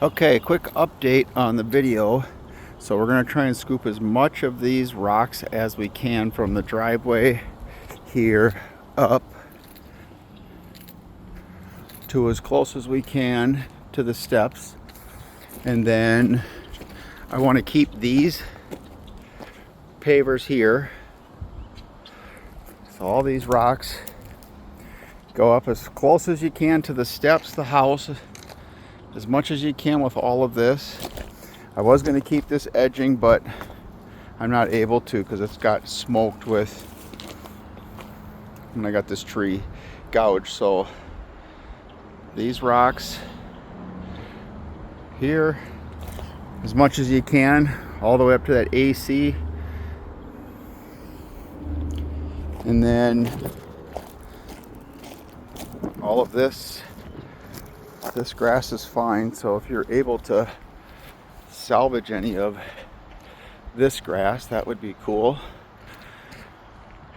Okay, quick update on the video. So we're going to try and scoop as much of these rocks as we can from the driveway here up to as close as we can to the steps. And then I want to keep these pavers here. So all these rocks go up as close as you can to the steps, the house, as much as you can with all of this. I was going to keep this edging, but I'm not able to because it's got smoked with when I got this tree gouged. So these rocks here, as much as you can, all the way up to that AC. And then all of this grass is fine. So if you're able to salvage any of this grass, that would be cool.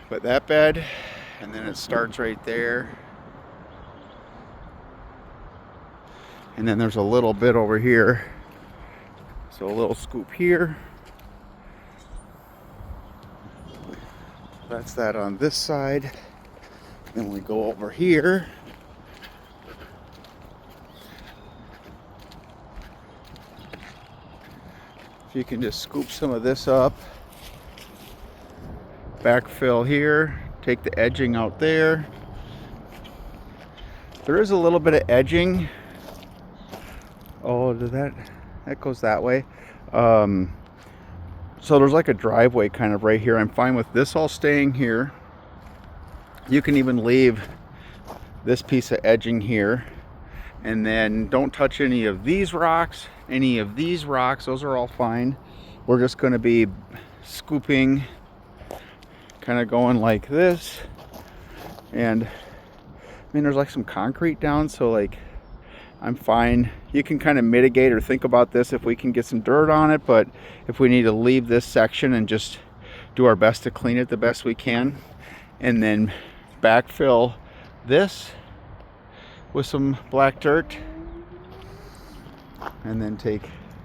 But that bed, and then it starts right there, and then there's a little bit over here, so a little scoop here. That's that on this side. Then we go over here. If you can just scoop some of this up, backfill here, take the edging out there. There is a little bit of edging. Oh, that goes that way. So there's like a driveway kind of right here. I'm fine with this all staying here. You can even leave this piece of edging here, and then don't touch any of these rocks, those are all fine. We're just going to be scooping, kind of going like this. And I mean, there's like some concrete down, so like I'm fine. You can kind of mitigate or think about this if we can get some dirt on it, but if we need to leave this section and just do our best to clean it the best we can, and then backfill this with some black dirt, and then take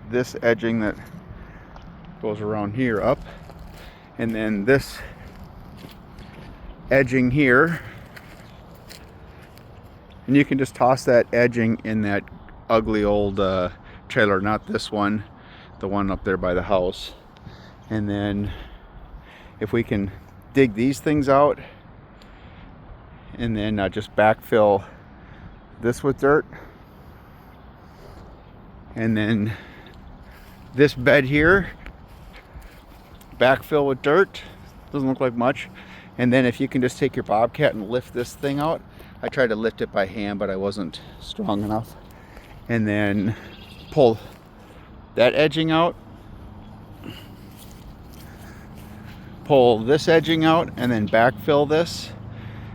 this edging that goes around here up, and then this edging here, and you can just toss that edging in that ugly old trailer, not this one, the one up there by the house. And then if we can dig these things out, and then just backfill this with dirt, and then this bed here backfill with dirt, doesn't look like much. And then if you can just take your bobcat and lift this thing out. I tried to lift it by hand, but I wasn't strong enough. And then pull that edging out, pull this edging out, and then backfill this.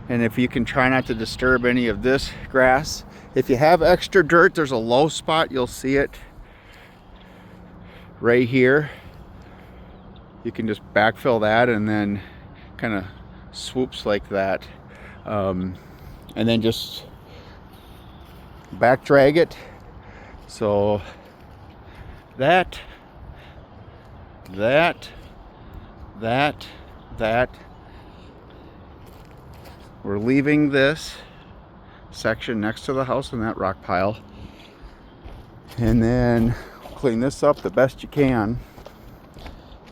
And if you can try not to disturb any of this grass. If you have extra dirt, there's a low spot, you'll see it right here. You can just backfill that, and then kind of swoops like that. And then just back drag it. So that. We're leaving this section next to the house in that rock pile. And then clean this up the best you can.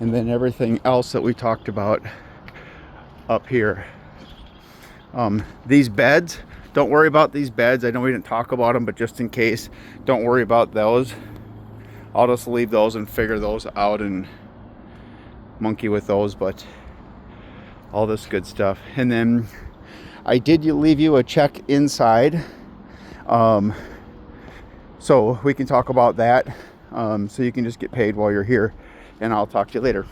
And then everything else that we talked about up here. These beds, don't worry about these beds. I know we didn't talk about them, but just in case, don't worry about those. I'll just leave those and figure those out and monkey with those, but all this good stuff. And then I did leave you a check inside, so we can talk about that, so you can just get paid while you're here, and I'll talk to you later.